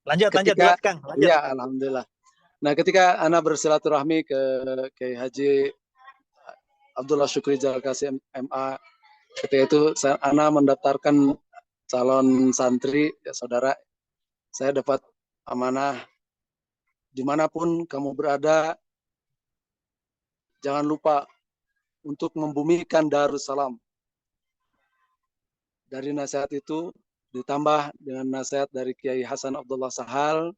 Lanjut, ketika jelas Kang, lanjut. ya alhamdulillah. Nah, ketika ana bersilaturahmi ke Kiai Haji Abdullah Syukri Jalkasi MA, ketika itu ana mendaftarkan calon santri, ya saudara, saya dapat amanah dimanapun kamu berada, jangan lupa untuk membumikan Darussalam. Dari nasihat itu ditambah dengan nasihat dari Kiai Hasan Abdullah Sahal,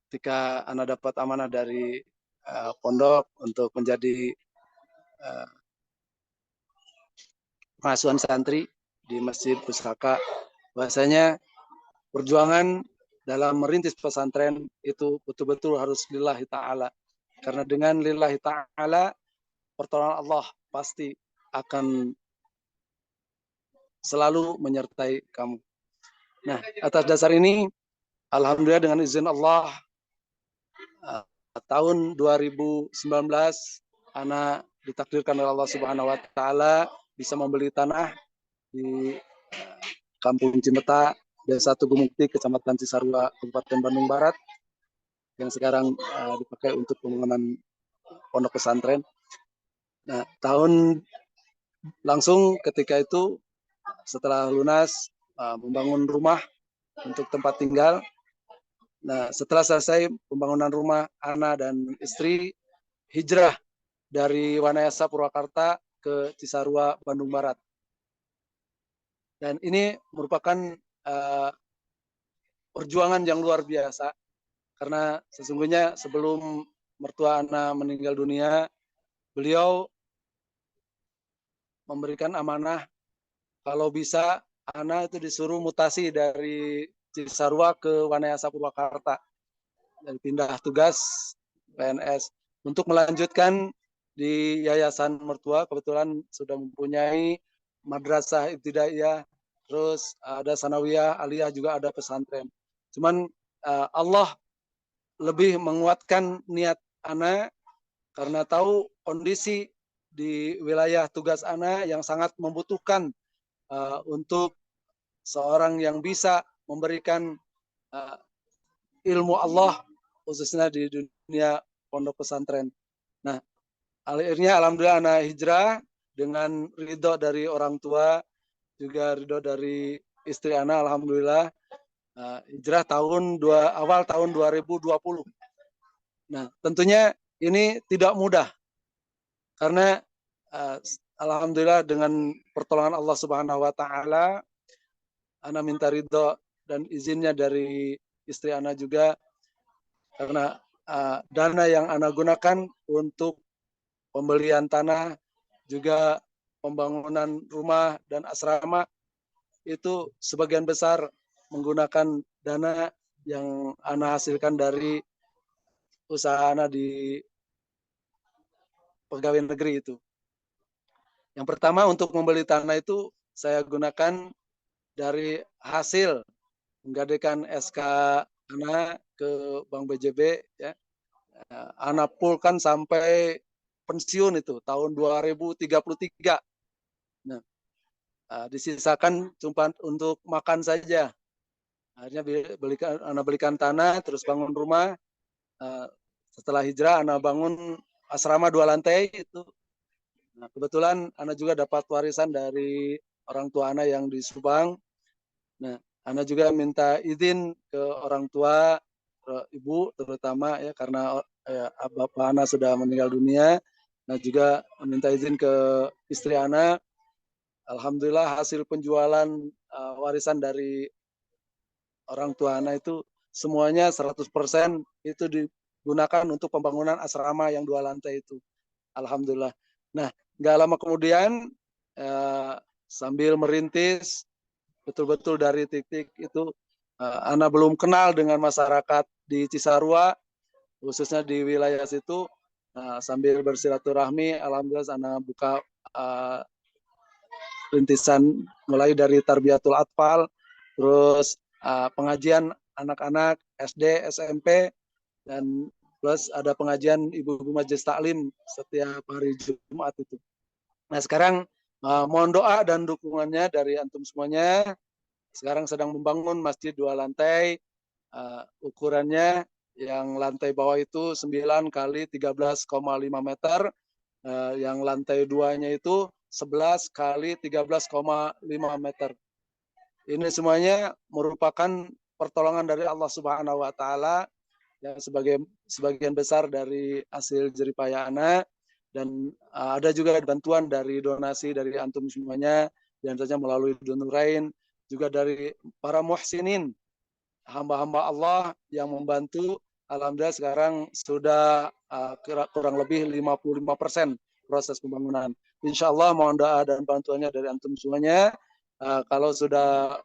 ketika ana dapat amanah dari pondok untuk menjadi pengasuhan santri di Masjid Pusaka, bahasanya perjuangan dalam merintis pesantren itu betul-betul harus lillahi ta'ala. Karena dengan lillahi ta'ala, pertolongan Allah pasti akan selalu menyertai kamu. Nah, atas dasar ini, alhamdulillah dengan izin Allah, tahun 2019, anak ditakdirkan oleh Allah Subhanahu wa Ta'ala bisa membeli tanah di Kampung Cimeta, Desa Tugumukti, Kecamatan Cisarua, Kabupaten Bandung Barat, yang sekarang dipakai untuk pembangunan pondok pesantren. Nah, tahun langsung ketika itu setelah lunas membangun rumah untuk tempat tinggal. Nah, setelah selesai pembangunan rumah, ana dan istri hijrah dari Wanayasa Purwakarta ke Cisarua, Bandung Barat. Dan ini merupakan perjuangan yang luar biasa, karena sesungguhnya sebelum mertua ana meninggal dunia, beliau memberikan amanah kalau bisa ana itu disuruh mutasi dari Cisarua ke Wanayasa Purwakarta, dan pindah tugas PNS untuk melanjutkan di Yayasan Mertua. Kebetulan sudah mempunyai madrasah ibtidaiyah, terus ada sanawiyah, aliyah, juga ada pesantren. Cuman Allah lebih menguatkan niat ana karena tahu kondisi di wilayah tugas ana yang sangat membutuhkan untuk seorang yang bisa memberikan ilmu Allah, khususnya di dunia pondok pesantren. Nah, akhirnya alhamdulillah anak hijrah dengan ridho dari orang tua, juga ridho dari istri anak, alhamdulillah hijrah awal tahun 2020. Nah, tentunya ini tidak mudah karena alhamdulillah dengan pertolongan Allah Subhanahu wa taala, ana minta ridho dan izinnya dari istri ana juga, karena dana yang ana gunakan untuk pembelian tanah, juga pembangunan rumah dan asrama, itu sebagian besar menggunakan dana yang ana hasilkan dari usaha ana di pegawai negeri itu. Yang pertama, untuk membeli tanah itu saya gunakan dari hasil menggadaikan SK ana ke Bank BJB, ya. Ana pulkan sampai pensiun itu tahun 2033. Nah, disisakan cuma untuk makan saja. Akhirnya ana belikan tanah, terus bangun rumah. Setelah hijrah, ana bangun asrama 2 lantai itu. Nah, kebetulan ana juga dapat warisan dari orang tua ana yang di Subang. Nah, ana juga minta izin ke orang tua, ibu terutama, ya, karena bapak ana sudah meninggal dunia. Nah, juga minta izin ke istri ana. Alhamdulillah hasil penjualan warisan dari orang tua anak itu semuanya 100% itu digunakan untuk pembangunan asrama yang 2 lantai itu. Alhamdulillah. Nah, nggak lama kemudian sambil merintis betul-betul dari titik itu, Ana belum kenal dengan masyarakat di Cisarua, khususnya di wilayah situ. Sambil bersilaturahmi, alhamdulillah Ana buka rintisan mulai dari tarbiyatul atfal, terus pengajian anak-anak SD, SMP, dan plus ada pengajian ibu-ibu majelis taklim setiap hari Jumat itu. Nah, sekarang mohon doa dan dukungannya dari antum semuanya. Sekarang sedang membangun masjid 2 lantai ukurannya yang lantai bawah itu 9 kali 13,5 meter, yang lantai 2-nya itu 11 kali 13,5 meter. Ini semuanya merupakan pertolongan dari Allah Subhanahu wa taala yang sebagian besar dari hasil jeripaya anak, dan ada juga bantuan dari donasi dari antum semuanya, dan saja melalui Donurain, juga dari para muhsinin, hamba-hamba Allah yang membantu. Alhamdulillah sekarang sudah kurang lebih 55% proses pembangunan. Insya Allah mohon doa dan bantuannya dari antum semuanya. Kalau sudah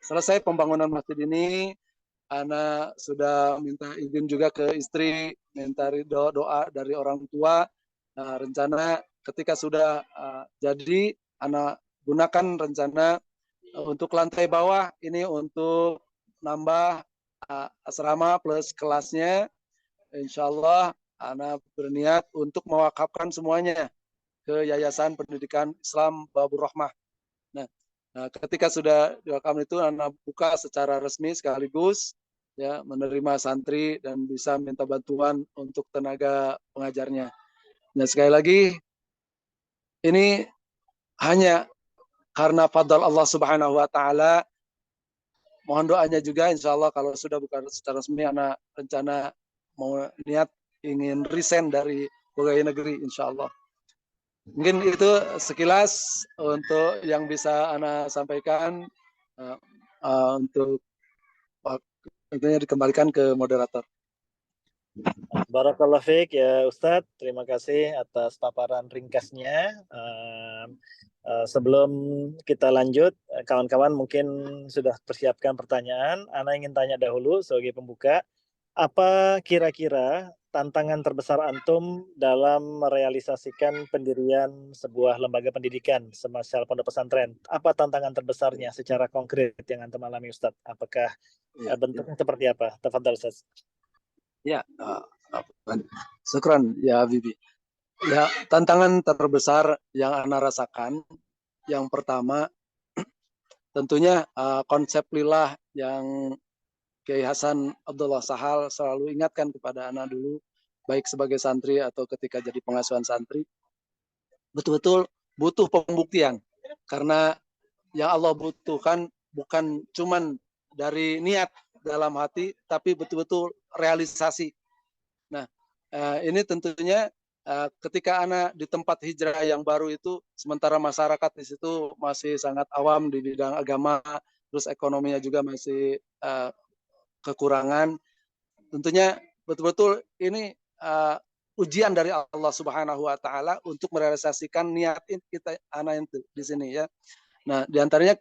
selesai pembangunan masjid ini, Ana sudah minta izin juga ke istri, minta ridho doa dari orang tua. Rencana ketika sudah jadi, Ana gunakan rencana untuk lantai bawah ini untuk nambah asrama plus kelasnya. Insya Allah Ana berniat untuk mewakafkan semuanya ke Yayasan Pendidikan Islam Babur Rahmah. Nah, ketika sudah direkam itu, Ana buka secara resmi sekaligus ya, menerima santri dan bisa minta bantuan untuk tenaga pengajarnya. Nah, sekali lagi ini hanya karena fadl Allah Subhanahu wa taala. Mohon doanya juga, insya Allah kalau sudah buka secara resmi, Ana rencana mau niat ingin resign dari pegawai negeri, insya Allah. Mungkin itu sekilas untuk yang bisa Ana sampaikan. Untuk tentunya dikembalikan ke moderator. Barakallah fiik ya Ustadz, terima kasih atas paparan ringkasnya. Sebelum kita lanjut, kawan-kawan mungkin sudah persiapkan pertanyaan. Ana ingin tanya dahulu sebagai pembuka, apa kira-kira tantangan terbesar antum dalam merealisasikan pendirian sebuah lembaga pendidikan semacam pondok pesantren? Apa tantangan terbesarnya secara konkret yang antum alami, Ustadz? Apakah bentuknya seperti apa? Tafadhal, Ustadz. Ya, syukran ya Bibi. Ya, tantangan terbesar yang Ana rasakan, yang pertama tentunya konsep lillah yang Kiai Hasan Abdullah Sahal selalu ingatkan kepada Ana dulu, baik sebagai santri atau ketika jadi pengasuhan santri, betul-betul butuh pembuktian. Karena yang Allah butuhkan bukan cuman dari niat dalam hati, tapi betul-betul realisasi. Nah, ini tentunya ketika anak di tempat hijrah yang baru itu, sementara masyarakat di situ masih sangat awam di bidang agama, terus ekonominya juga masih kekurangan. Tentunya betul-betul ini ujian dari Allah Subhanahu wa taala untuk merealisasikan niat kita anak itu di sini ya. Nah, diantaranya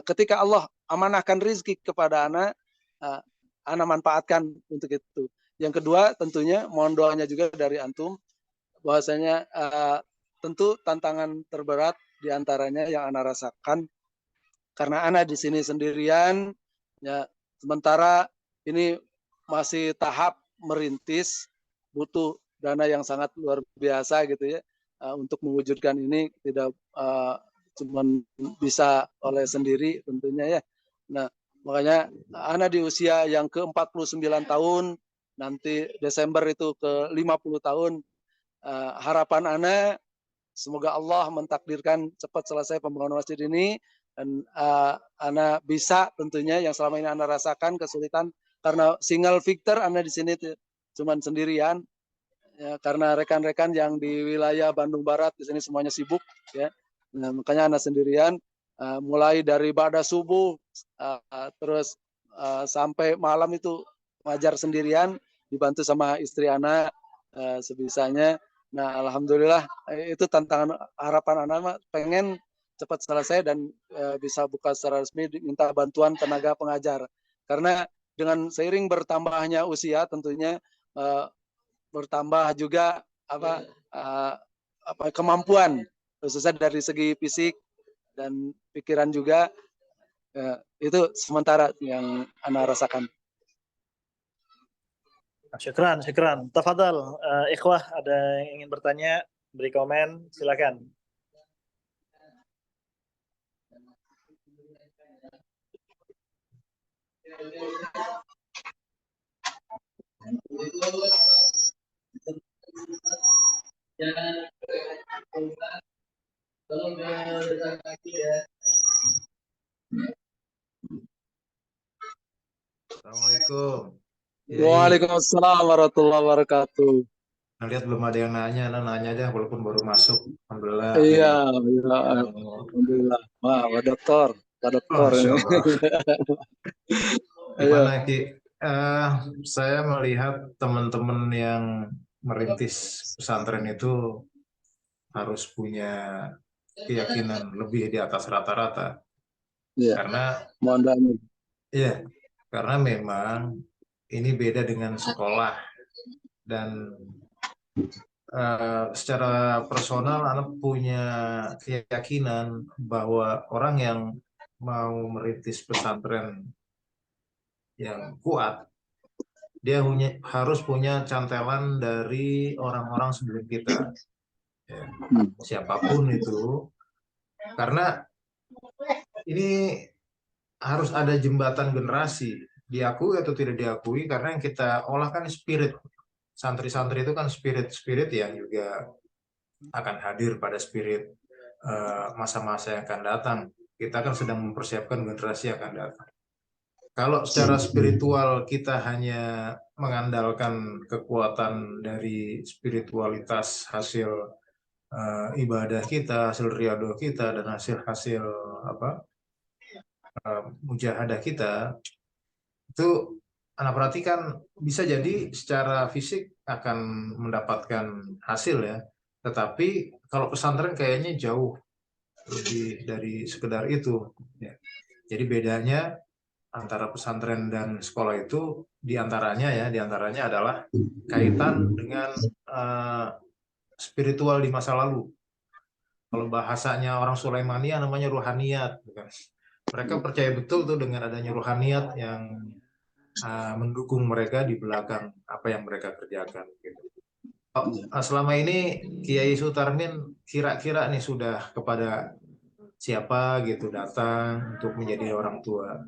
ketika Allah amanahkan rizki kepada anak, anak manfaatkan untuk itu. Yang kedua tentunya mohon doanya juga dari antum, bahwasanya tentu tantangan terberat diantaranya yang anak rasakan karena anak di sini sendirian ya, sementara ini masih tahap merintis, butuh dana yang sangat luar biasa gitu ya, untuk mewujudkan ini tidak cuma bisa oleh sendiri tentunya ya. Nah, makanya anak di usia yang ke-49 tahun, nanti Desember itu ke 50 tahun, harapan anak semoga Allah mentakdirkan cepat selesai pembangunan masjid ini, dan anak bisa tentunya yang selama ini anak rasakan kesulitan karena single Victor anak di sini cuman sendirian ya, karena rekan-rekan yang di wilayah Bandung Barat di sini semuanya sibuk ya. Nah, makanya anak sendirian mulai dari ba'da subuh terus sampai malam itu ngajar sendirian, dibantu sama istri anak sebisanya. Nah, alhamdulillah itu tantangan harapan anak, pengen cepat selesai dan bisa buka secara resmi, minta bantuan tenaga pengajar. Karena dengan seiring bertambahnya usia tentunya bertambah juga kemampuan, khususnya dari segi fisik dan pikiran juga. Itu sementara yang anak rasakan. Syukran. Tafadhal, ikhwah ada yang ingin bertanya, beri komen, silakan. Assalamualaikum. Kiai, Waalaikumsalam warahmatullahi wabarakatuh. lihat belum ada yang nanya, nah nanya aja walaupun baru masuk. Alhamdulillah, Iya, Kiai. iya, Oh, alhamdulillah. Wah, Pak Dokter Masya ini. Allah. Iya, Gimana, Ki? Saya melihat teman-teman yang merintis pesantren itu harus punya keyakinan lebih di atas rata-rata. iya. Karena, Mohon doanya. ya, karena memang ini beda dengan sekolah. Dan secara personal, anak punya keyakinan bahwa orang yang mau merintis pesantren yang kuat, dia harus punya cantelan dari orang-orang sebelum kita, ya, siapapun itu, karena ini harus ada jembatan generasi, diakui atau tidak diakui, karena yang kita olah kan spirit. Santri-santri itu kan spirit-spirit yang juga akan hadir pada spirit masa-masa yang akan datang. Kita kan sedang mempersiapkan generasi yang akan datang. Kalau secara spiritual kita hanya mengandalkan kekuatan dari spiritualitas hasil ibadah kita, hasil riado kita, dan hasil-hasil apa mujahadah kita, itu anak perhatikan bisa jadi secara fisik akan mendapatkan hasil ya. Tetapi kalau pesantren kayaknya jauh lebih dari sekedar itu. Ya. Jadi bedanya antara pesantren dan sekolah itu diantaranya adalah kaitan dengan spiritual di masa lalu. Kalau bahasanya orang Sulaimania namanya ruhaniyat. Bukan? Mereka percaya betul tuh dengan adanya ruhaniyat yang mendukung mereka di belakang apa yang mereka kerjakan. Gitu. Selama ini Kiai Sutarmin kira-kira nih sudah kepada siapa gitu datang untuk menjadi orang tua.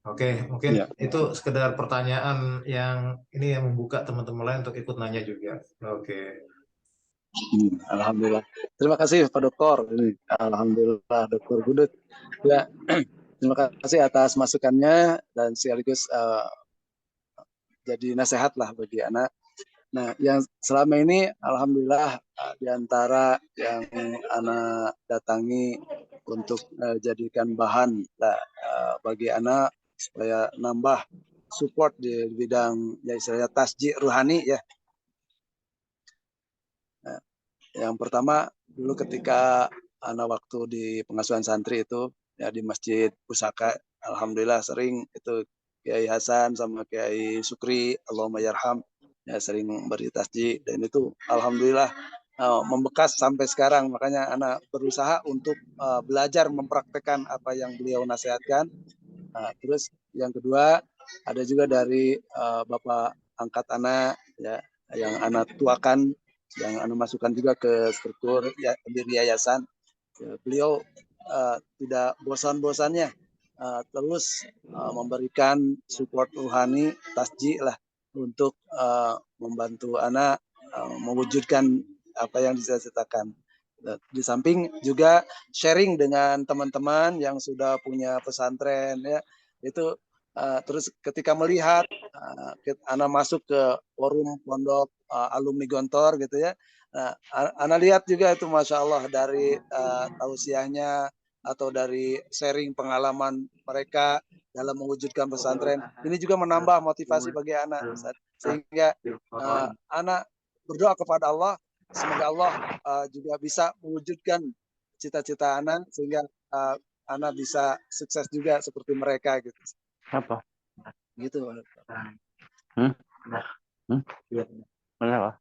Oke, mungkin Iya. itu sekedar pertanyaan yang ini yang membuka teman-teman lain untuk ikut nanya juga. Oke. Alhamdulillah. Terima kasih Pak Dokter. Ini, alhamdulillah Dokter Budut. Ya, terima kasih atas masukannya dan sekaligus jadi nasihat lah bagi anak. Nah, yang selama ini alhamdulillah di antara yang anak datangi untuk jadikan bahan lah, bagi anak supaya nambah support di bidang ya istilahnya tasjid ruhani ya. Nah, yang pertama dulu ketika anak waktu di pengasuhan santri itu ya di Masjid Pusaka, alhamdulillah sering itu Kiai Hasan sama Kiai Sukri, Allahumma yarham, ya sering beri tasjid dan itu alhamdulillah membekas sampai sekarang. Makanya anak berusaha untuk belajar mempraktekkan apa yang beliau nasihatkan. Terus yang kedua ada juga dari bapak angkat anak ya yang anak tuakan, yang anak masukkan juga ke struktur ya, di yayasan. Beliau tidak bosan-bosannya terus memberikan support ruhani tasjid lah untuk membantu anak mewujudkan apa yang dicita-citakan. Di samping juga sharing dengan teman-teman yang sudah punya pesantren ya itu terus ketika melihat anak masuk ke forum pondok alumni Gontor gitu ya, anak lihat juga itu masya Allah dari tausiahnya atau dari sharing pengalaman mereka dalam mewujudkan pesantren ini juga menambah motivasi bagi anak sehingga anak berdoa kepada Allah semoga Allah juga bisa mewujudkan cita-cita anak sehingga anak bisa sukses juga seperti mereka gitu. Apa? Gitu. Kenapa?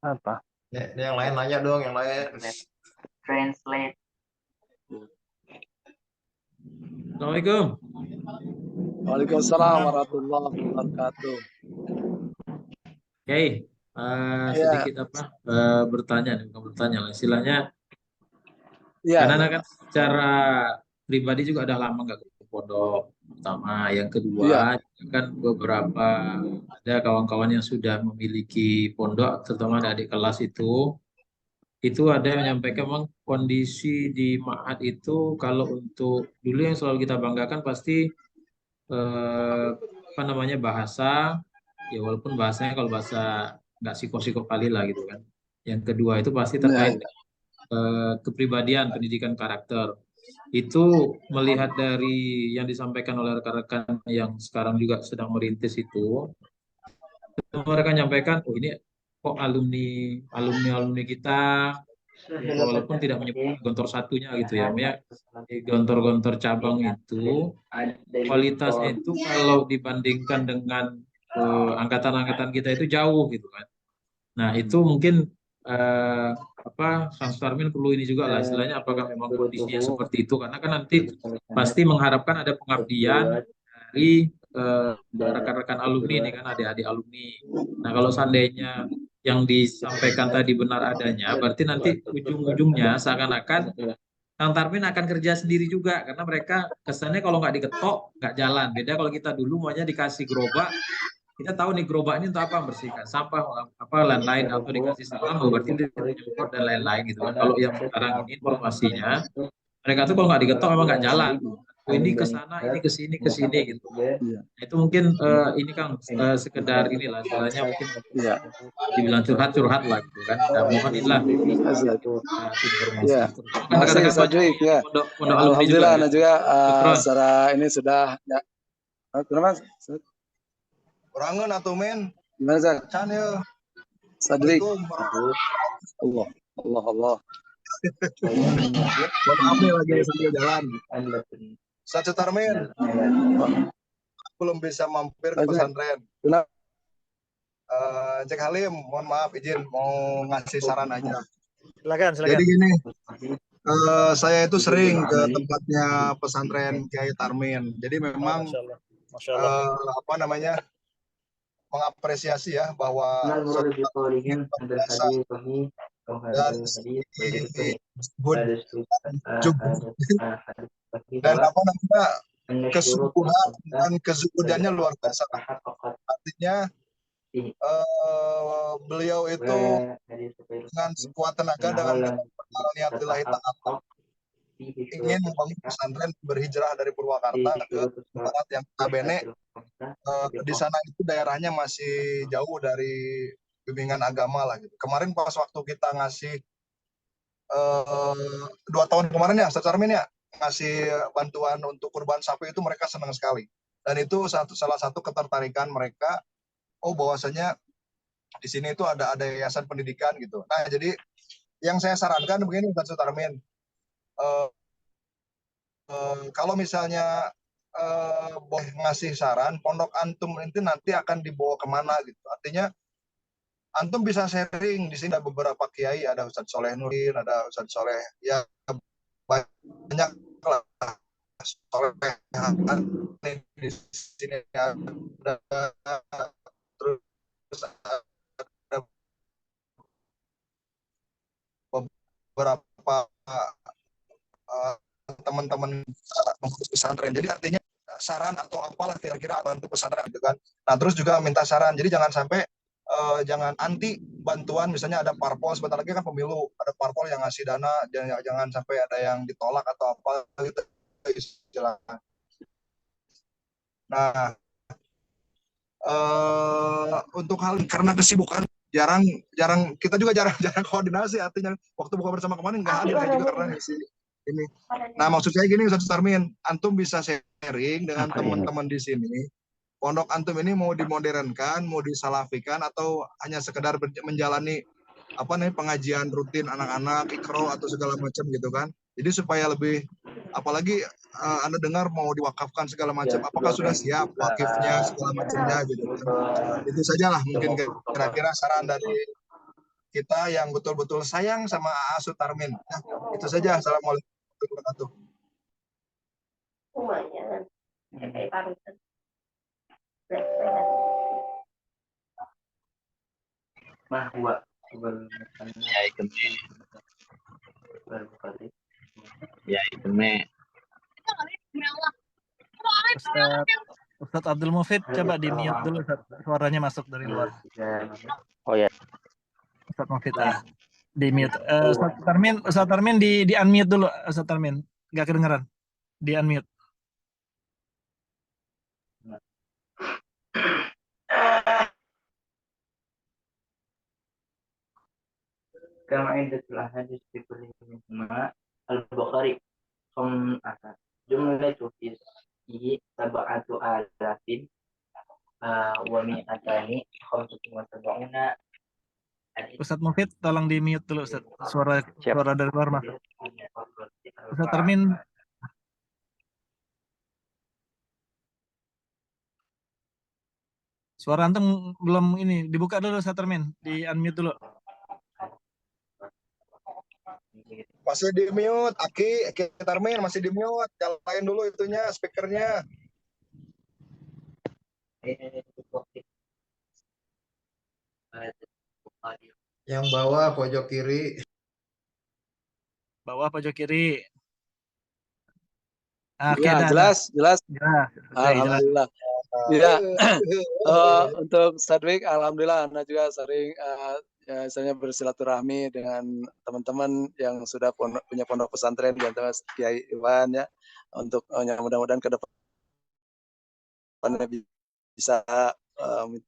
Apa? Yang lain nanya dong, yang lain. Translate. Assalamualaikum. Waalaikumsalam warahmatullahi wabarakatuh. Oke, sedikit bertanya nih, bukan bertanya lah, istilahnya. Ya, Karena kan secara pribadi juga udah lama nggak ketemu pondok pertama. Yang Iya. kedua, kan beberapa ada kawan-kawan yang sudah memiliki pondok, terutama adik kelas itu ada yang menyampaikan memang kondisi di Ma'had itu kalau untuk dulu yang selalu kita banggakan pasti apa namanya bahasa, ya walaupun bahasanya kalau bahasa nggak siko-siko kali lah gitu kan. Yang kedua itu pasti Iya. terkait kepribadian, pendidikan karakter. Itu melihat dari yang disampaikan oleh rekan-rekan yang sekarang juga sedang merintis itu mereka menyampaikan, oh ini kok alumni kita, itu walaupun tidak menyebut gontor satunya gitu ya, di gontor-gontor cabang itu kualitasnya itu kalau dibandingkan dengan angkatan-angkatan kita itu jauh gitu kan. Nah itu mungkin Sang Starmin perlu ini juga lah istilahnya, apakah memang kondisinya seperti itu, karena kan nanti pasti mengharapkan ada pengabdian dari rekan-rekan alumni ini kan, adik-adik alumni. Nah kalau seandainya yang disampaikan tadi benar adanya, berarti nanti ujung-ujungnya seakan-akan Kang Tarmin akan kerja sendiri juga, karena mereka kesannya kalau nggak diketok nggak jalan. Beda kalau kita dulu maunya dikasih gerobak, kita tahu nih gerobak ini untuk apa, bersihkan sampah apa lain-lain, atau dikasih salam berarti disemprot dan lain-lain gitu kan. Kalau yang sekarang ini informasinya mereka tuh kalau nggak diketok memang nggak jalan. Oh, ini ke sana, ini ke sini gitu. Iya. Nah, itu mungkin ini Kang sekedar inilah istilahnya mungkin Iya. dibilang curhat-curhat lah gitu kan. Nah, mohon inilah informasi. Iya. Terutama kan Makasih rekan-rekan Ustaz banyak Dwi. di Ya. pondok alumni juga Alhamdulillah, ya. Anda juga Syukron. secara ini sudah ya. Kenapa? Orangan atau men? Gimana Ustaz? Can ya. Ustaz Dwi. Assalamualaikum. Allah. Kami lagi sambil jalan. Ustaz Sutarmin, belum bisa mampir ke pesantren. Kenapa? Cek Halim, mohon maaf izin mau ngasih saran aja. Silakan. Jadi gini, saya itu sering ke tempatnya pesantren Kiai Tarmin. Jadi memang Masya Allah. apa namanya mengapresiasi ya bahwa dari segi dan apa namanya kesungguhan dan kezuhudannya luar biasa. Artinya beliau itu dengan sekuat tenaga dengan niat lillahi ta'ala ingin membangun pesantren berhijrah dari Purwakarta ke barat yang notabene di sana itu daerahnya masih jauh dari bimbingan agama lah gitu. Kemarin pas waktu kita ngasih 2 tahun kemarin ya, Ustaz Armin ya, ngasih bantuan untuk kurban sapi itu mereka senang sekali. Dan itu salah satu ketertarikan mereka, oh bahwasanya di sini itu ada yayasan pendidikan gitu. Nah jadi yang saya sarankan begini Ustaz Armin, kalau misalnya boleh ngasih saran, pondok antum itu nanti akan dibawa kemana gitu. Artinya antum bisa sharing di sini, ada beberapa kiai, ada Ustadz Soleh Nurin, ada Ustadz Soleh, ya banyak lah Soleh di sini ada, terus ada beberapa teman-teman pesantren. Jadi artinya saran atau apalah kira-kira bantu pesantren gitu kan. Nah terus juga minta saran. Jadi jangan sampai jangan anti bantuan, misalnya ada parpol, sebentar lagi kan pemilu, ada parpol yang ngasih dana, jangan sampai ada yang ditolak atau apa gitu istilahnya. Nah untuk hal karena kesibukan jarang kita juga jarang koordinasi, artinya waktu buka bersama kemarin nggak hadir saya juga karena ini. Nah maksud saya gini Ustaz Tarmin, antum bisa sharing dengan teman-teman di sini. Pondok antum ini mau dimodernkan, mau disalafikan, atau hanya sekedar menjalani apa nih pengajian rutin anak-anak, ikro atau segala macam gitu kan. Jadi supaya lebih, apalagi Anda dengar mau diwakafkan segala macam, apakah sudah siap wakifnya segala macamnya gitu kan. Itu sajalah mungkin kira-kira saran dari kita yang betul-betul sayang sama Asu Tarmin. Nah, itu saja. Assalamualaikum warahmatullahi wabarakatuh. Ya itu me Ustadz Abdul Mufid, coba di mute dulu, Ustadz. Suaranya masuk dari luar. Oh ya. Ustadz Mufid, di mute. Ustadz Tarmin di unmute dulu, Ustadz Tarmin. Nggak kedengeran. Di unmute. Kama indatul hadis fi kulli minhuma al-Bukhari asad. Jumlatu fi sab'atu alafin wa mi'atani khamsatun wa sab'una. Ustadz Mufid, tolong di mute dulu, Ustadz. Suara dari luar masuk. Ustadz Tarmin. Suara antum belum ini, dibuka dulu, Ustadz Tarmin. Di unmute dulu. Masih di mute, Aki Tarmin masih di mute. Nyalain dulu itunya, speakernya. Yang bawah pojok kiri. Bawah pojok kiri. Ya, jelas. Alhamdulillah. Ya, untuk Sadwik, alhamdulillah, Anda juga sering saya bersilaturahmi dengan teman-teman yang sudah punya pondok pesantren di antara Kiai Iwan ya, untuk mudah-mudahan ke depannya bisa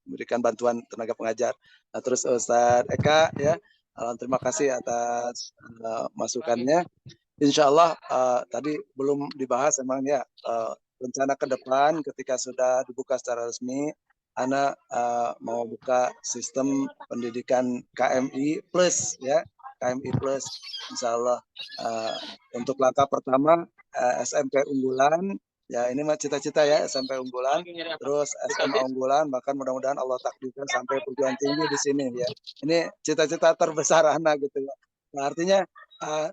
memberikan bantuan tenaga pengajar. Nah, terus Ustadz Eka ya, terima kasih atas masukannya. Insya Allah tadi belum dibahas emangnya rencana ke depan ketika sudah dibuka secara resmi, Ana mau buka sistem pendidikan KMI Plus ya, KMI Plus. Insya Allah untuk langkah pertama SMP unggulan. Ya ini mah cita-cita ya, SMP unggulan, terus SMA unggulan, bahkan mudah-mudahan Allah takdirkan sampai perguruan tinggi di sini ya. Ini cita-cita terbesar Ana gitu ya. Nah, artinya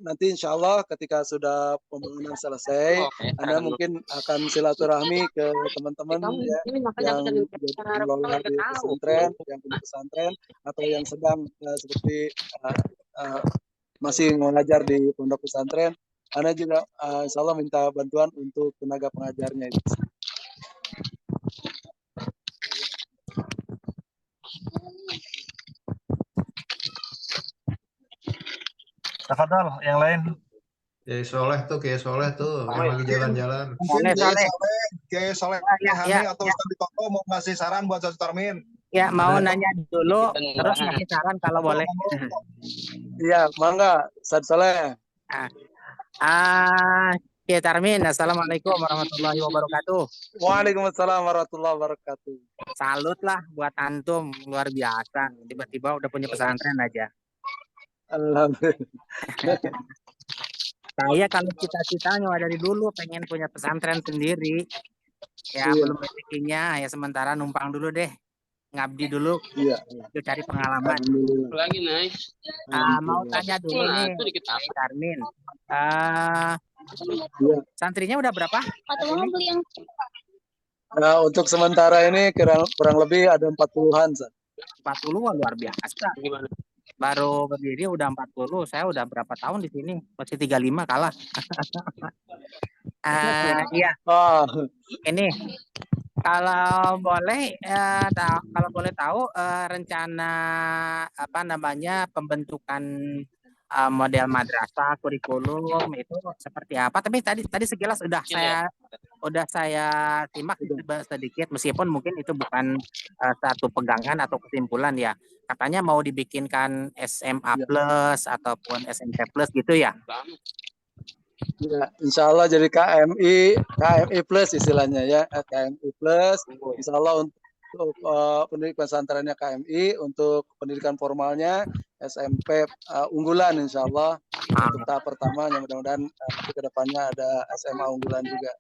nanti insya Allah ketika sudah pembangunan selesai, Anda mungkin akan silaturahmi ke teman-teman ya, yang dikelola di pesantren, yang punya pesantren, atau yang sedang seperti masih mengajar di pondok pesantren. Anda juga insya Allah minta bantuan untuk tenaga pengajarnya itu. Tafadhol, yang lain. Kiai Soleh tuh yang lagi jalan-jalan. Mungkin Kiai Soleh Hani atau Ustadz Toko mau ngasih saran buat Ustadz Tarmin. Ya, mau nanya dulu, terus ngasih saran kalau boleh. Iya, mangga, Ustadz Soleh. Kiai Tarmin, assalamualaikum warahmatullahi wabarakatuh. Waalaikumsalam warahmatullahi wabarakatuh. Salut lah buat antum, luar biasa. Tiba-tiba udah punya pesantren aja. Alhamdulillah. Saya kalau cita-citanya dari dulu pengen punya pesantren sendiri. Ya belum rezekinya, ya sementara numpang dulu deh. Ngabdi dulu. Iya. Cari pengalaman. Lagi naik. Mau tanya dulu nih, Tarmin. Santrinya udah berapa? Nah, untuk sementara ini kurang lebih ada 40-an. 40 luar biasa. Gimana? Baru berdiri udah 40, saya udah berapa tahun di sini? Masih 35 kalah. Iya. Ini kalau boleh tahu rencana pembentukan model madrasah, kurikulum itu seperti apa? Tapi tadi sekilas udah saya simak sedikit, meskipun mungkin itu bukan satu pegangan atau kesimpulan ya. Katanya mau dibikinkan SMA Plus ataupun SMP Plus gitu ya? Ya, insya Allah jadi KMI Plus istilahnya ya, KMI Plus. Insya Allah untuk pendidikan pesantrennya KMI, untuk pendidikan formalnya SMP unggulan insya Allah. Untuk tahap pertama, yang mudah-mudahan ke depannya ada SMA unggulan juga.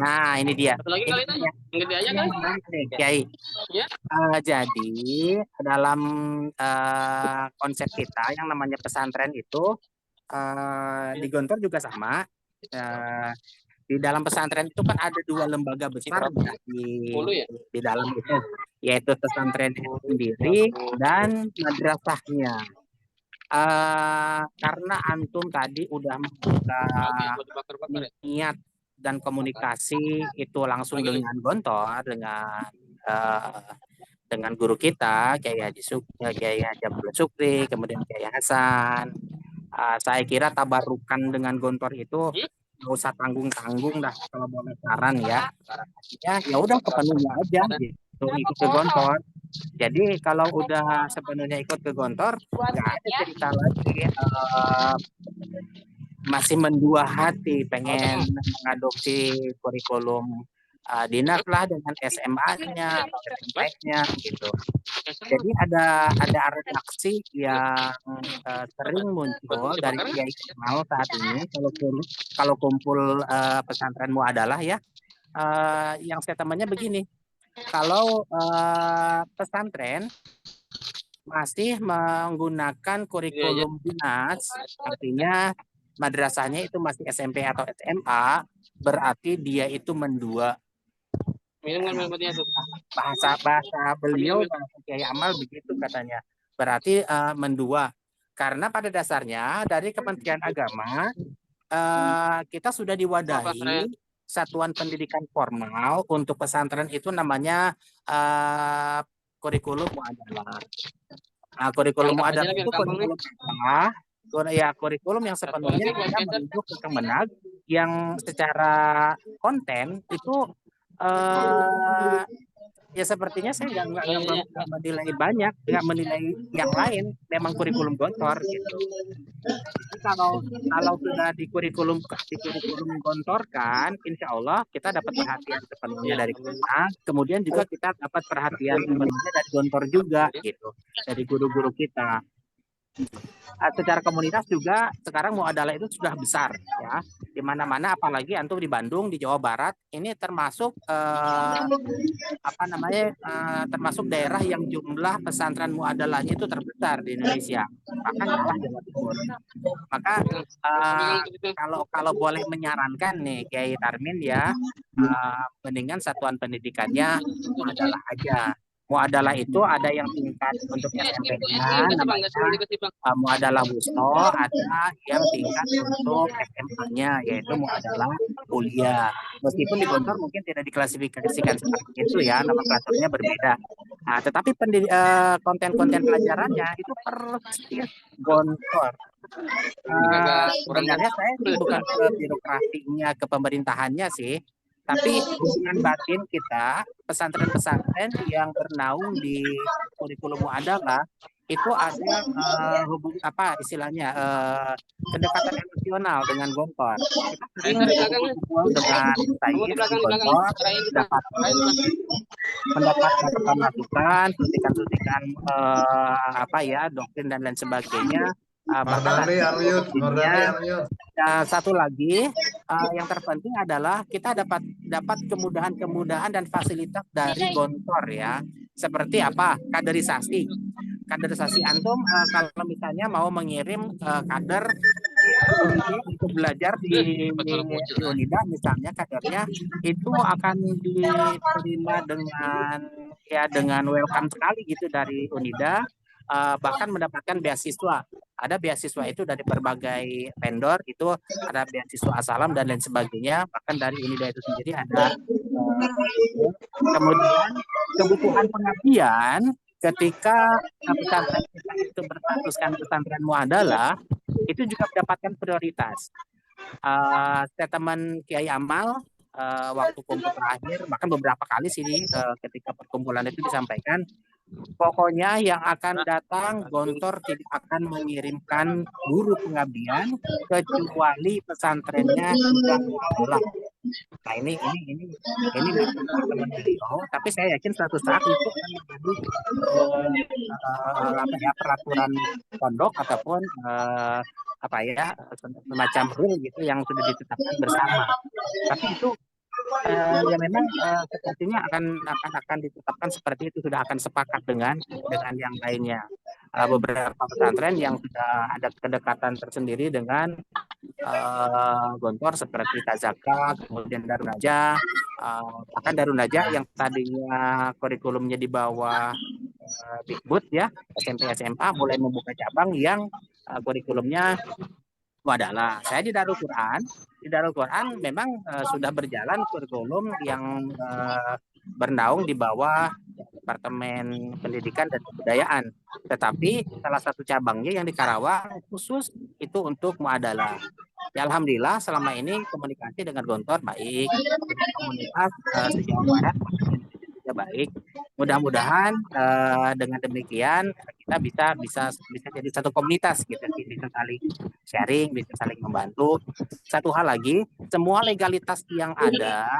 Nah ini dia. Satu lagi kali tanya, yang gede aja kan? Kiai. Ya. Jadi dalam konsep kita yang namanya pesantren itu di Gontor juga sama. Di dalam pesantren itu kan ada dua lembaga besar di dalam itu, yaitu pesantren sendiri dan madrasahnya. Karena antum tadi udah membuka niat dan komunikasi itu langsung dengan Gontor, dengan guru kita Kiai Haji Abdul Sukri, kemudian Kiai Hasan. Saya kira tabarukan dengan Gontor itu nggak usah tanggung-tanggung dah kalau boleh saran ya. Ya udah kepenuhnya aja gitu, ikut ke Gontor. Jadi kalau udah sepenuhnya ikut ke Gontor, nggak ada cerita lagi masih mendua hati pengen mengadopsi kurikulum dinas lah dengan SMA-nya atau SMP-nya gitu. Jadi ada reaksi yang sering muncul dari Kiai Kemal saat ini kalau kumpul pesantrenmu adalah ya yang statementnya begini. Kalau pesantren masih menggunakan kurikulum dinas, artinya madrasahnya itu masih SMP atau SMA, berarti dia itu mendua. Bahasa beliau, bahasa Kiai Amal begitu katanya. Berarti mendua. Karena pada dasarnya dari Kementerian Agama kita sudah diwadahi satuan pendidikan formal untuk pesantren itu namanya kurikulum muadalah. Kurikulum muadalah itu kurikulum apa? Ya kurikulum yang sepenuhnya kita menuju ke Kemenag yang secara konten itu ya sepertinya saya nggak menilai banyak, nggak menilai yang lain, memang kurikulum Gontor gitu. Jadi kalau sudah di kurikulum Gontor kan, insya Allah kita dapat perhatian sepenuhnya dari kita, kemudian juga kita dapat perhatian sepenuhnya dari Gontor juga gitu, dari guru-guru kita. Secara komunitas juga sekarang muadalah itu sudah besar ya, di mana-mana, apalagi antum di Bandung, di Jawa Barat ini termasuk termasuk daerah yang jumlah pesantren muadalahnya itu terbesar di Indonesia, bahkan kalah Jawa Timur. Maka kalau boleh menyarankan nih Kiai Tarmin ya, mendingan satuan pendidikannya muadalah aja. Muadalah itu ada yang tingkat untuk SMP-nya namanya muadalah wusto, ada yang tingkat untuk SMA-nya yaitu muadalah kuliah. Meskipun di Gontor mungkin tidak diklasifikasikan seperti itu ya, nomenklaturnya berbeda. Nah, tetapi konten-konten pelajarannya itu persis Gontor. Sebenarnya saya bukan ke birokrasinya, ke pemerintahannya sih, tapi hubungan batin kita pesantren-pesantren yang bernaung di kurikulum muadalah itu ada kedekatan emosional dengan Gontor. Kita sering berkumpul dengan Said di Gontor, mendapat masukan, suntikan-suntikan doktrin dan lain sebagainya. Satu lagi yang terpenting adalah kita dapat kemudahan dan fasilitas dari Gontor ya. Seperti apa? Kaderisasi antum kalau misalnya mau mengirim kader untuk belajar di Unida misalnya, kadernya itu akan diterima dengan welcome sekali gitu dari Unida. Bahkan mendapatkan beasiswa. Ada beasiswa itu dari berbagai vendor, itu ada beasiswa Asalam dan lain sebagainya. Bahkan dari Unida itu sendiri ada. Kemudian kebutuhan pengabdian ketika pesantren kita itu berstatuskan pesantren muadalah itu juga mendapatkan prioritas. Statement Kiai Amal waktu kumpul terakhir, bahkan beberapa kali sih ketika perkumpulan itu disampaikan, pokoknya yang akan datang Gontor tidak akan mengirimkan guru pengabdian kecuali pesantrennya sudah muadalah. Nah ini teman-teman beliau, tapi saya yakin suatu saat itu akan menjadi peraturan pondok ataupun semacam rule gitu yang sudah ditetapkan bersama. Tapi itu ya memang sepertinya akan ditetapkan seperti itu, sudah akan sepakat dengan yang lainnya. Beberapa pesantren yang sudah ada kedekatan tersendiri dengan Gontor seperti Tazaka, kemudian Darun Najah, bahkan Darun Najah yang tadinya kurikulumnya di bawah Bigboot ya, SMP SMA mulai membuka cabang yang kurikulumnya Muadalah. Saya di Darul Quran. Di Darul Quran memang sudah berjalan kurikulum yang bernaung di bawah Departemen Pendidikan dan Kebudayaan. Tetapi salah satu cabangnya yang di Karawang khusus itu untuk muadalah. Ya, alhamdulillah selama ini komunikasi dengan Gontor baik, dengan komunitas sejauh barat juga baik. Mudah-mudahan dengan demikian kita bisa jadi satu komunitas gitu, bisa saling sharing, bisa saling membantu. Satu hal lagi, semua legalitas yang ada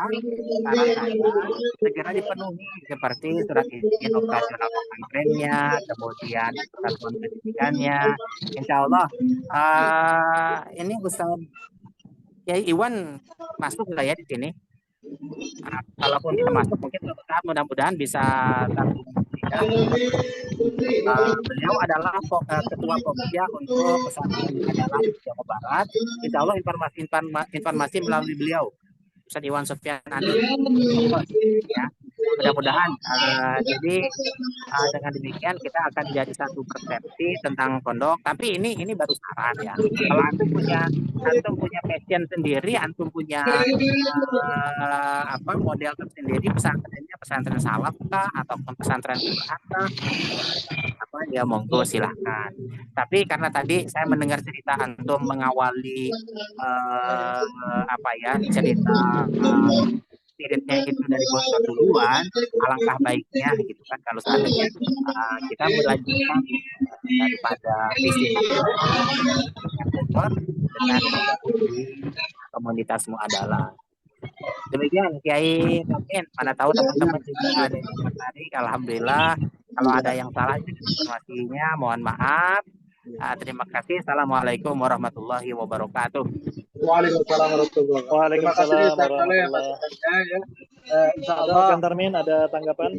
segera dipenuhi seperti surat izin operasional pesantrennya, kemudian persatuan pendidikannya. Insya Allah ini Ustaz Kiai Iwan masuk nggak ya di sini? Nah, kalaupun tidak masuk mungkin mudah-mudahan bisa beliau adalah ketua Pokja untuk pesantren adalah Jawa Barat. Insya Allah informasi melalui beliau Ustaz Iwan Sofyan Andi ya. Mudah-mudahan jadi dengan demikian kita akan jadi satu persepsi tentang pondok. Tapi ini baru saran ya. Kalau antum punya passion sendiri, antum punya model tersendiri, pesantrennya pesantren salaf kah atau pesantren Quran kah, ya monggo silahkan. Tapi karena tadi saya mendengar cerita antum mengawali cerita spiritnya itu dari Gontor duluan, alangkah baiknya gitu kan kalau seandainya kita melanjutkan daripada visi Gontor dengan komunitas muadalah. Demikian Kiai Amin, mana tahu teman-teman juga ada yang tertarik. Alhamdulillah, kalau ada yang salah informasinya mohon maaf. Terima kasih. Assalamualaikum warahmatullahi wabarakatuh. Waalaikumsalam warahmatullahi wabarakatuh. Waalaikumsalam warahmatullahi wabarakatuh. Insyaallah. Kang Tarmin ada tanggapan?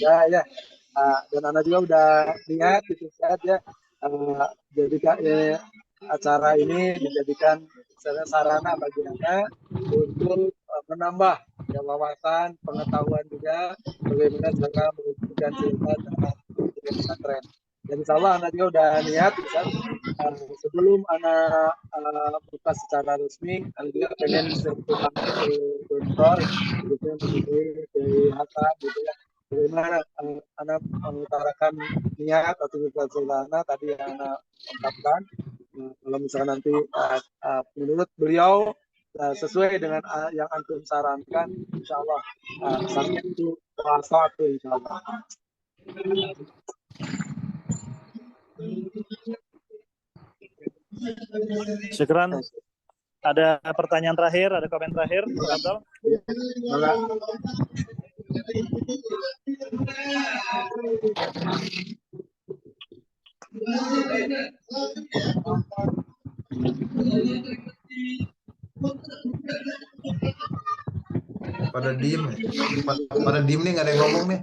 Ya. Dan Anda juga udah niat gitu ya. Jadi acara ini dijadikan sarana bagi Anda untuk menambah wawasan, pengetahuan juga bagaimana cara mewujudkan cerita dalam pesantren. Dan insya Allah Anda juga udah niat, sebelum Anda buka secara resmi, Anda juga pengen bertemu ke Gontor, gitu dari Hatta, gitu ya. Bagaimana Anda mengutarakan niat atau Anda tadi yang Anda ungkapkan. Kalau misalnya nanti menurut beliau sesuai dengan yang antum sarankan, insya Allah sampai itu satu insya Allah. Syukran. Ada pertanyaan terakhir, ada komen terakhir, Abdul? Pada diem nih, nggak ada yang ngomong nih.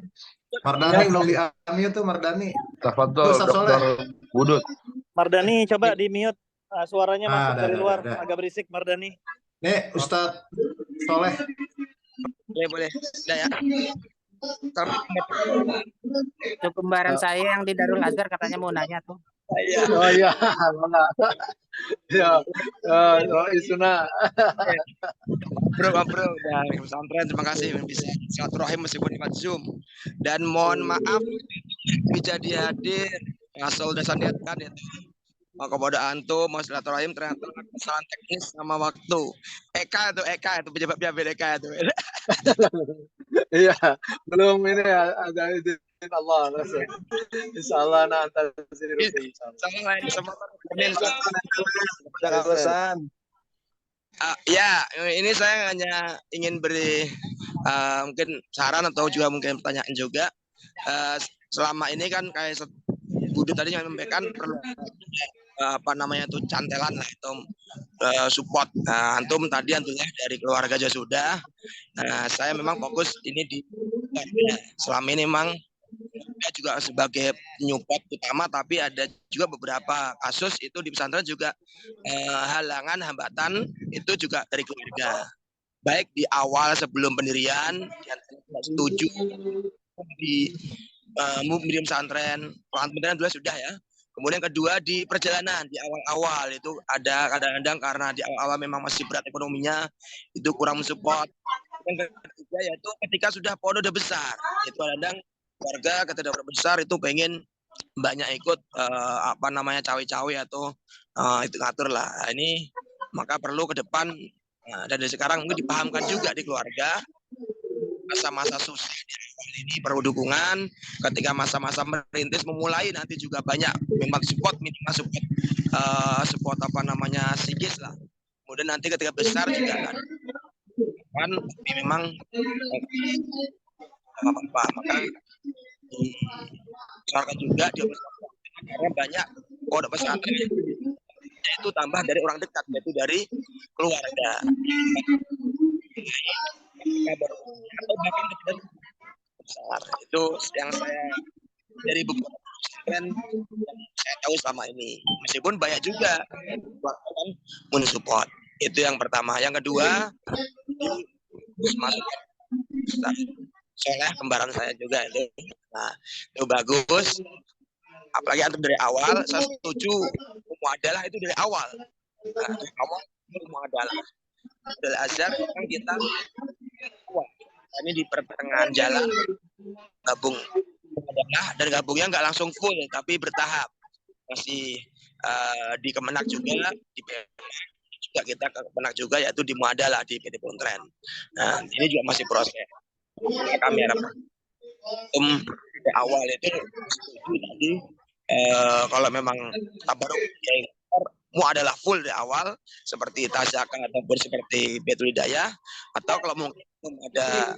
Mardani belum di-unmute tuh, Mardani. Tafadhol Dr. Budut. Mardani coba di-mute, suaranya masuk dari luar, agak berisik Mardani. Nih Ustadz Soleh. Boleh. Udah ya. Itu kembaran saya yang di Darul Azhar katanya mau nanya tuh. Oh iya, ya, Isuna. Bro, udah pesantren, terima kasih bisa silaturahim meskipun lewat Zoom. Dan mohon maaf bisa dihadir asal udah saya niatkan ya. Mau kepada antum, mau silaturahim ternyata kesalahan teknis sama waktu. Eka itu pejabat Eka itu. Iya, belum ini ada izin Allah. Insya Allah nanti ya, ini saya hanya ingin beri mungkin saran atau juga mungkin pertanyaan juga. Selama ini kan kayak Budi tadi yang menyampaikan perlu cantelan lah itu support. Antum tadi alhamdulillah dari keluarga juga sudah. Saya memang fokus ini di selama ini memang juga sebagai penyupport utama, tapi ada juga beberapa kasus itu di pesantren juga halangan hambatan itu juga dari keluarga. Baik di awal sebelum pendirian yang tidak setuju di pendirian pesantren, pendirian dulu sudah ya. Kemudian kedua di perjalanan di awal-awal itu ada kadang-kadang karena di awal-awal memang masih berat ekonominya itu kurang mensupport. Yang ketiga yaitu ketika sudah pondok udah besar, itu kadang warga ketika udah besar itu pengen banyak ikut cawe-cawe atau itu ngatur lah. Nah, ini maka perlu ke depan dan dari sekarang mungkin dipahamkan juga di keluarga masa-masa susah di awal ini perlu dukungan. Ketika masa-masa merintis memulai nanti juga banyak memang support minimal support psikis lah. Kemudian nanti ketika besar juga kan tapi memang apa maka diusahakan juga dia karena banyak pondok pesantren itu tambah dari orang dekat yaitu dari keluarga atau bahkan besar itu yang saya dari beberapa pesantren saya tahu selama ini meskipun banyak juga kan mensupport itu yang pertama. Yang kedua masuk Soleh kembaran saya juga itu. Nah, itu bagus. Apalagi antum dari awal, saya setuju muadalah itu dari awal. Nah, dari awal itu muadalah. Dari Azhar kan kita ini di pertengahan jalan gabung muadalah dan gabungnya nggak langsung full tapi bertahap. Masih di Kemenak juga di juga kita ke Kemenak juga yaitu di muadalah di PD Pesantren. Nah, ini juga masih proses. Kami harapkan di awal itu setuju tadi kalau memang tabaruk adalah full di awal seperti Tazaka ataupun seperti Betul Hidayah atau kalau mungkin ada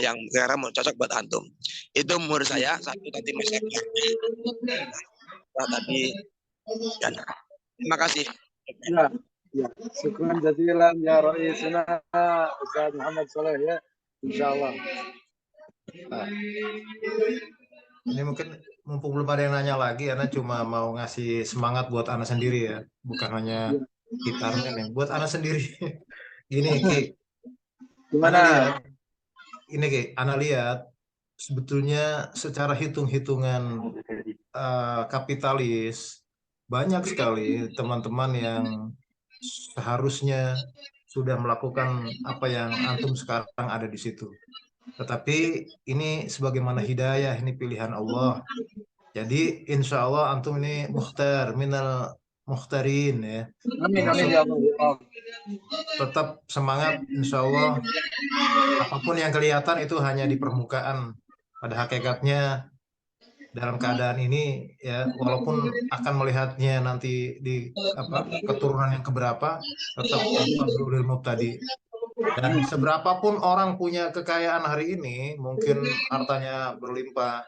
yang kira mau cocok buat antum. Itu menurut saya satu tadi masyarakat tadi dan terima kasih. Ya, syukran jazilan ya Raisuna Ustaz Muhammad Soleh ya, insyaallah. Nah, ini mungkin mumpung belum ada yang nanya lagi, Ana cuma mau ngasih semangat buat Ana sendiri ya, bukan hanya gitarnya nih, buat Ana sendiri. Gini Ki, gimana? Ini Ki, Ana lihat sebetulnya secara hitung-hitungan kapitalis banyak sekali teman-teman yang seharusnya sudah melakukan apa yang antum sekarang ada di situ. Tetapi ini sebagaimana hidayah, ini pilihan Allah. Jadi insya Allah antum ini mukhtar minal mukhtarin ya. Amin amin ya Allah. Tetap semangat insya Allah. Apapun yang kelihatan itu hanya di permukaan. Pada hakikatnya dalam keadaan ini ya walaupun akan melihatnya nanti di keturunan yang keberapa tetap ilmu tadi. Dan seberapapun orang punya kekayaan hari ini, mungkin hartanya berlimpah,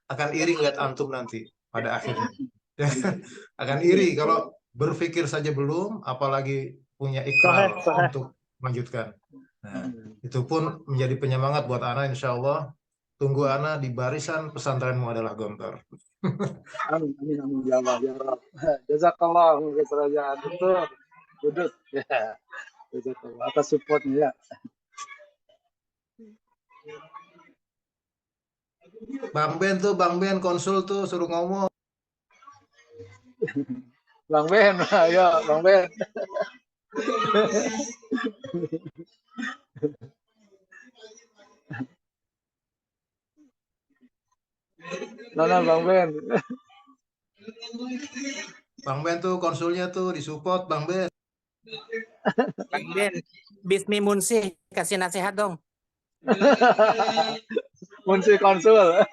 akan iri ngeliat antum nanti pada akhirnya. Akan iri kalau berpikir saja belum, apalagi punya ikrar untuk melanjutkan. Nah, itu pun menjadi penyemangat buat Ana, insya Allah. Tunggu Ana di barisan pesantrenmu adalah Gontor. Amin amin amin ya Allah ya Rabb. Jazakallah khairan itu Kudus ya. Jazakallah atas supportnya ya. Bang Ben konsul tuh suruh ngomong. Bang Ben, ayo Bang Ben. Mana Bang Ben? Bang Ben tuh konsulnya tuh disupport Bang Ben. Bang Ben, Bismi Munsi kasih nasihat dong. Munsi konsul.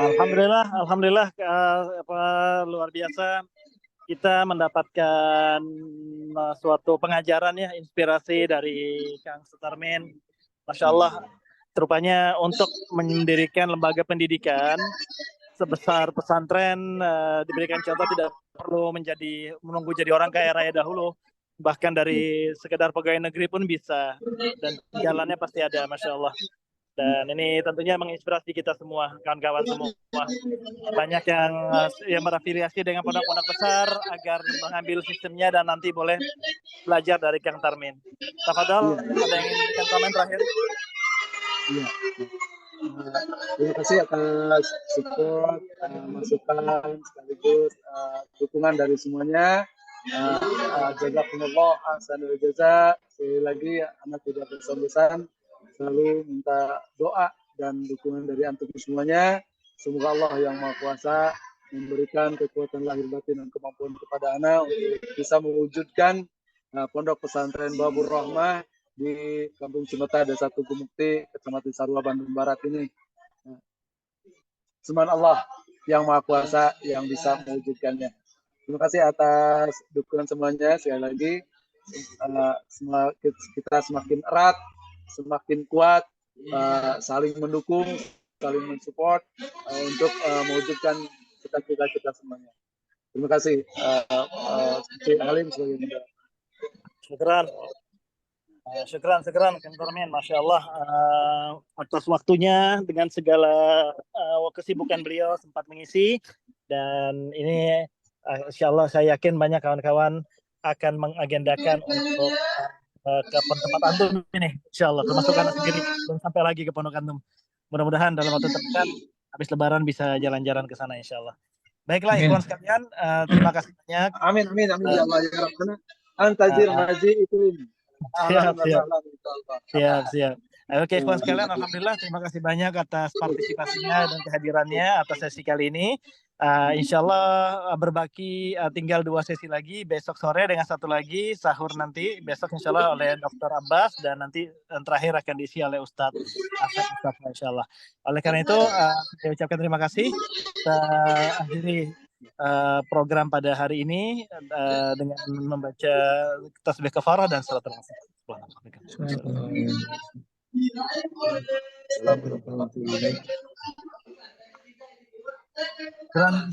Alhamdulillah luar biasa kita mendapatkan suatu pengajaran ya, inspirasi dari Kang Sutarmin. Masya Allah, rupanya untuk mendirikan lembaga pendidikan sebesar pesantren diberikan contoh, tidak perlu menunggu jadi orang kaya raya dahulu, bahkan dari sekedar pegawai negeri pun bisa, dan jalannya pasti ada, Masya Allah. Dan ini tentunya menginspirasi kita semua, kawan-kawan semua. Banyak yang berafiliasi dengan pondok-pondok besar agar mengambil sistemnya dan nanti boleh belajar dari Kang Tarmin. Tafadhol, ada yang ingin komen terakhir? Iya. Terima kasih atas support, masukan sekaligus dukungan dari semuanya. Jazakumullah ahsanul jaza. Sekali lagi anak tidak bosan-bosan selalu minta doa dan dukungan dari antum semuanya. Semoga Allah yang Maha Kuasa memberikan kekuatan lahir batin dan kemampuan kepada anak untuk bisa mewujudkan pondok pesantren Babur Rahmah di Kampung Cimeta, Desa Tugu Mukti, Kecamatan Sarua, Bandung Barat ini. Semoga Allah yang Maha Kuasa yang bisa mewujudkannya. Terima kasih atas dukungan semuanya. Sekali lagi, kita semakin erat, semakin kuat, saling mendukung, saling mensupport untuk mewujudkan cita-cita kita semuanya. Terima kasih. Alim sebagai Syukran. Syukran Kang Tarmin, Masya Allah atas waktunya dengan segala kesibukan beliau sempat mengisi, dan ini Insya Allah saya yakin banyak kawan-kawan akan mengagendakan untuk ke tempat antum ini, Insya Allah, termasuk anak sendiri belum sampai lagi ke pondok antum. Mudah-mudahan dalam waktu terdekat habis Lebaran bisa jalan-jalan ke sana, Insya Allah. Baiklah ikhwan sekalian, terima kasih banyak. Amin ya Allah ya Rabbana. Antajir maji itu. Siap. Oke, ikhwan sekalian, alhamdulillah terima kasih banyak atas partisipasinya dan kehadirannya atas sesi kali ini. Insya Allah berbaki tinggal 2 sesi lagi, besok sore dengan satu lagi sahur nanti besok insya Allah oleh Dr. Abbas, dan nanti yang terakhir akan diisi oleh Ustadz Asep Mustafa insya Allah. Oleh karena itu saya ucapkan terima kasih. Kita akhiri program pada hari ini dengan membaca tasbih kafarah dan salat rawatib.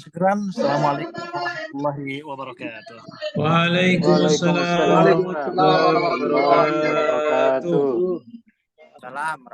Syukran. Assalamualaikum warahmatullahi wabarakatuh. Waalaikumsalam warahmatullahi wabarakatuh. Salam.